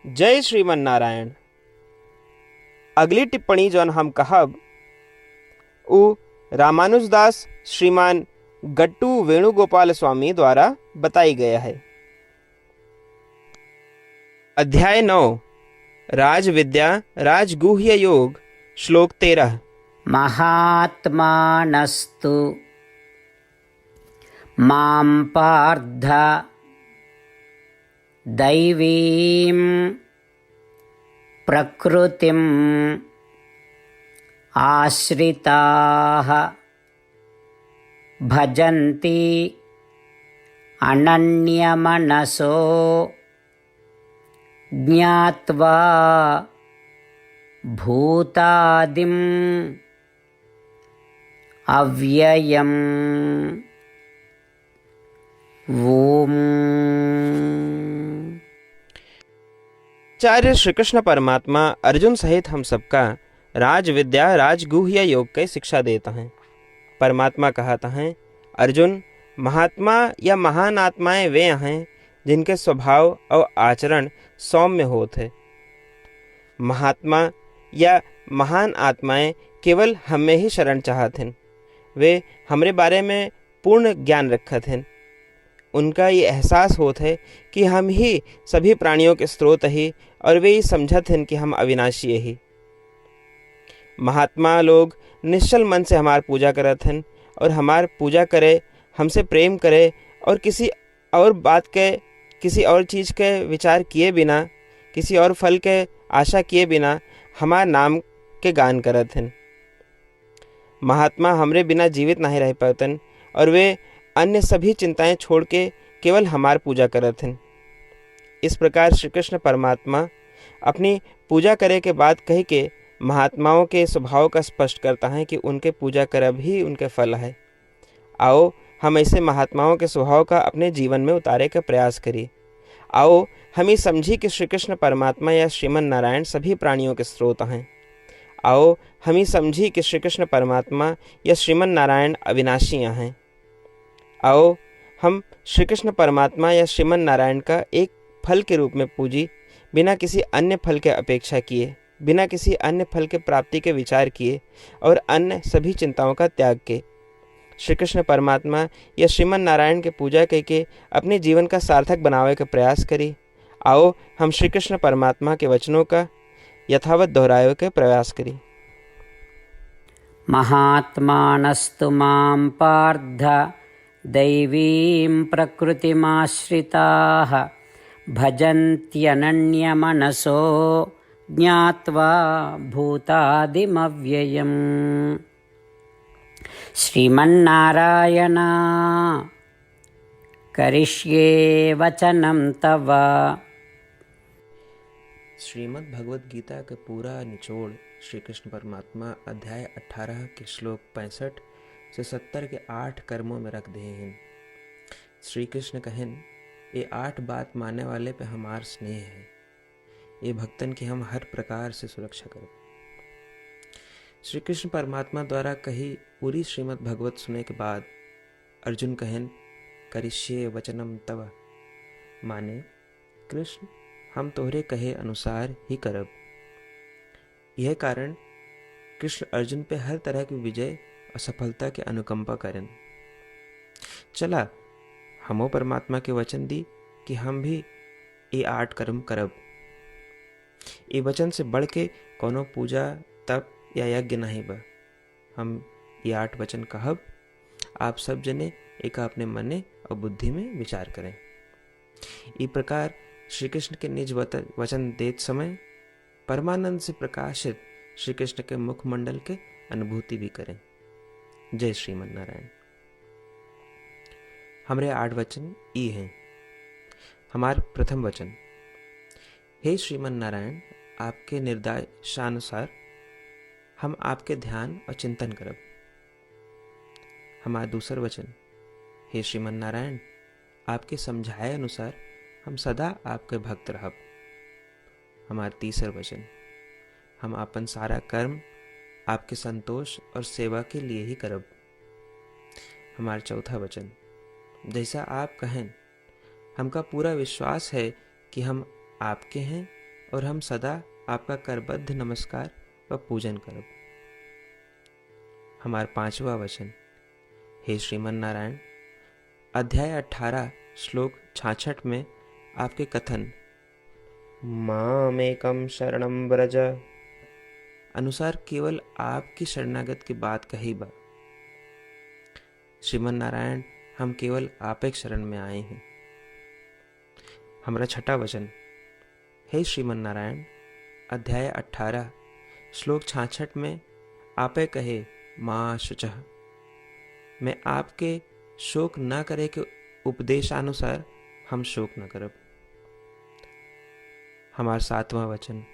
जय श्रीमन नारायण। अगली टिप्पणी जौन हम कहब उ रामानुजदास श्रीमान गट्टू वेणुगोपाल स्वामी द्वारा बताई गया है। अध्याय 9 राजविद्या राजगुह्य योग श्लोक 13। महात्मानस्तु मां पार्थ दैवीं प्रकृतिम् आश्रिताः भजन्ति अनन्यमनसो ज्ञात्वा भूतादिम् अव्ययम्। ओम। आचार्य श्री कृष्ण परमात्मा अर्जुन सहित हम सबका राजविद्या राजगुह्य योग की शिक्षा देता है। परमात्मा कहता है, अर्जुन, महात्मा या महान आत्माएं वे हैं जिनके स्वभाव और आचरण सौम्य होते हैं। महात्मा या महान आत्माएं केवल हमें ही शरण चाहत हैं। वे हमारे बारे में पूर्ण ज्ञान रखत हैं। उनका ये एहसास होता है कि हम ही सभी प्राणियों के स्रोत ही, और वे ही समझत हैं कि हम अविनाशी ही। महात्मा लोग निश्चल मन से हमार पूजा करत हैं और हमार पूजा करे, हमसे प्रेम करे और किसी और बात के, किसी और चीज़ के विचार किए बिना, किसी और फल के आशा किए बिना हमार नाम के गान करत हैं। महात्मा हमरे बिना जीवित नहीं रह पातन और वे अन्य सभी चिंताएं छोड़ के केवल हमार पूजा करत हैं। इस प्रकार श्री कृष्ण परमात्मा अपनी पूजा करे के बाद कह के महात्माओं के स्वभाव का स्पष्ट करता है कि उनके पूजा करब ही उनके फल है। आओ हम ऐसे महात्माओं के स्वभाव का अपने जीवन में उतारे का प्रयास करिए। आओ हम ये समझी कि श्री कृष्ण परमात्मा या श्रीमन नारायण सभी प्राणियों के स्रोत हैं। आओ हम ये समझी कि श्री कृष्ण परमात्मा या श्रीमन नारायण अविनाशी हैं। आओ हम श्री कृष्ण परमात्मा या श्रीमन नारायण का एक फल के रूप में पूजी, बिना किसी अन्य फल के अपेक्षा किए, बिना किसी अन्य फल के प्राप्ति के विचार किए और अन्य सभी चिंताओं का त्याग के श्री कृष्ण परमात्मा या श्रीमन नारायण के पूजा करके अपने जीवन का सार्थक बनावे का प्रयास करी। आओ हम श्री कृष्ण परमात्मा के वचनों का यथावत दोहरावे के प्रयास करी। महात्मानस्तु मां पार्थ दैवीं प्रकृतिमाश्रिताः भजन्त्यनन्यमनसो ज्ञात्वा भूतादिमव्ययम्। श्रीमन्नारायण करिष्ये वचनं तव। श्रीमद् भगवद गीता का पूरा निचोड़ श्री कृष्ण परमात्मा अध्याय 18 के श्लोक 65 से 70 के 8 कर्मों में रख दे हैं। श्री कृष्ण कहन, ये 8 बात मानने वाले पे हमार स्नेह है। ये भक्तन की हम हर प्रकार से सुरक्षा करें। श्री कृष्ण परमात्मा द्वारा कही पूरी श्रीमद् भगवत सुनने के बाद अर्जुन कहन, करिष्ये वचनम तव, माने कृष्ण हम तोहरे कहे अनुसार ही करब। यह कारण कृष्ण अर्जुन पे हर तरह की विजय और सफलता के अनुकंपा करें। चला हमो परमात्मा के वचन दी कि हम भी ये 8 कर्म करब। ये वचन से बढ़ के कोनो पूजा तप या यज्ञ नहीं बा। हम ये 8 वचन कहब, आप सब जने एक अपने मने और बुद्धि में विचार करें। इस प्रकार श्री कृष्ण के निज वचन देते समय परमानंद से प्रकाशित श्री कृष्ण के मुखमंडल के अनुभूति भी करें। जय श्रीमन नारायण। हमारे 8 वचन ये हैं। हमार प्रथम वचन, हे श्रीमन नारायण, आपके निर्देशानुसार हम आपके ध्यान और चिंतन करब। हमारा दूसर वचन, हे श्रीमन नारायण, आपके समझाए अनुसार हम सदा आपके भक्त रहब। हमारा तीसर वचन, हम अपन सारा कर्म आपके संतोष और सेवा के लिए ही करब। हमारा चौथा वचन, जैसा आप कहें, हमका पूरा विश्वास है कि हम आपके हैं और हम सदा आपका करबद्ध नमस्कार व पूजन करब। हमार 5वां वचन। हे श्रीमन नारायण, अध्याय 18 श्लोक 66 में आपके कथन मामेकं शरणं व्रज अनुसार केवल आपकी शरणागत की बात कही बा। श्रीमन नारायण, हम केवल आप एक शरण में आए हैं। हमारा 6वां वचन। हे श्रीमन नारायण, अध्याय 18 श्लोक 66 में आपे कहे माँ शुचः, मैं आपके शोक न करे के उपदेशानुसार हम शोक न करब। हमार 7वां वचन।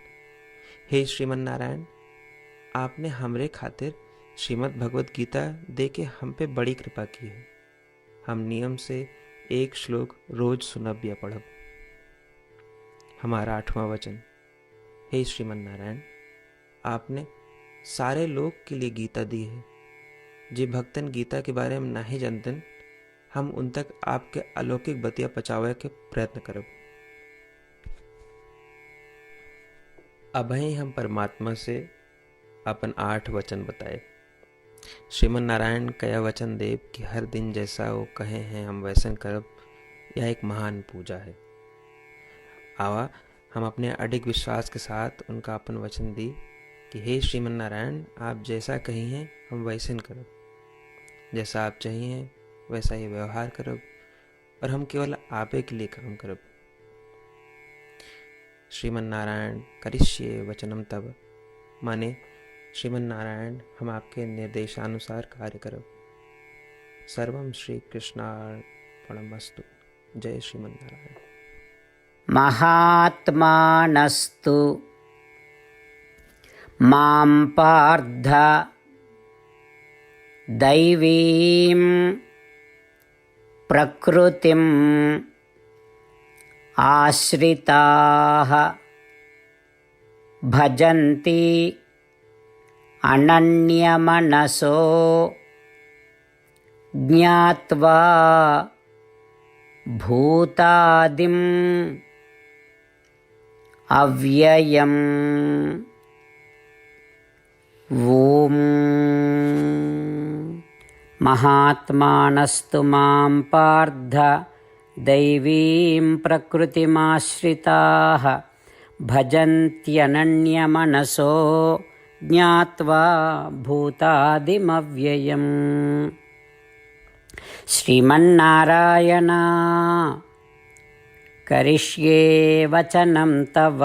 हे श्रीमन नारायण, आपने हमरे खातिर श्रीमद् भगवत गीता दे के हम पे बड़ी कृपा की है। हम नियम से एक श्लोक रोज सुनब या पढ़ब। हमारा 8वां वचन। हे श्रीमन नारायण, आपने सारे लोग के लिए गीता दी है। जे भक्तन गीता के बारे में नहीं जानतन, हम उन तक आपके अलौकिक बतिया पहुंचावे के प्रयत्न करब। अभी हम परमात्मा से अपन 8 वचन बताए। श्रीमन नारायण कया वचन देव कि हर दिन जैसा वो कहे हैं हम वैसन करब, यह एक महान पूजा है। आवा हम अपने अडिग विश्वास के साथ उनका अपन वचन दी कि हे श्रीमन नारायण, आप जैसा कही हैं हम वैसन करब, जैसा आप चाहिए वैसा ही व्यवहार करब, और हम केवल आपे के लिए काम करब। श्रीमन नारायण करिष्ये वचनम तब, माने श्रीमन नारायण हम आपके निर्देशानुसार कार्य करब। सर्वम श्री कृष्णार्पणमस्तु। जय श्रीमन नारायण। महात्मानस्तु मां पार्थ दैवीं प्रकृतिम् आश्रिताः भजन्ति अनन्यमनसो ज्ञात्वा भूतादिम् अव्ययम्। ॐ महात्मानस्तु मां पार्थ दैवीं प्रकृतिमाश्रिताः भजन्त्यनन्यमनसो ज्ञात्वा भूतादिमव्ययम्। श्रीमन्नारायण करिष्ये वचनं तव।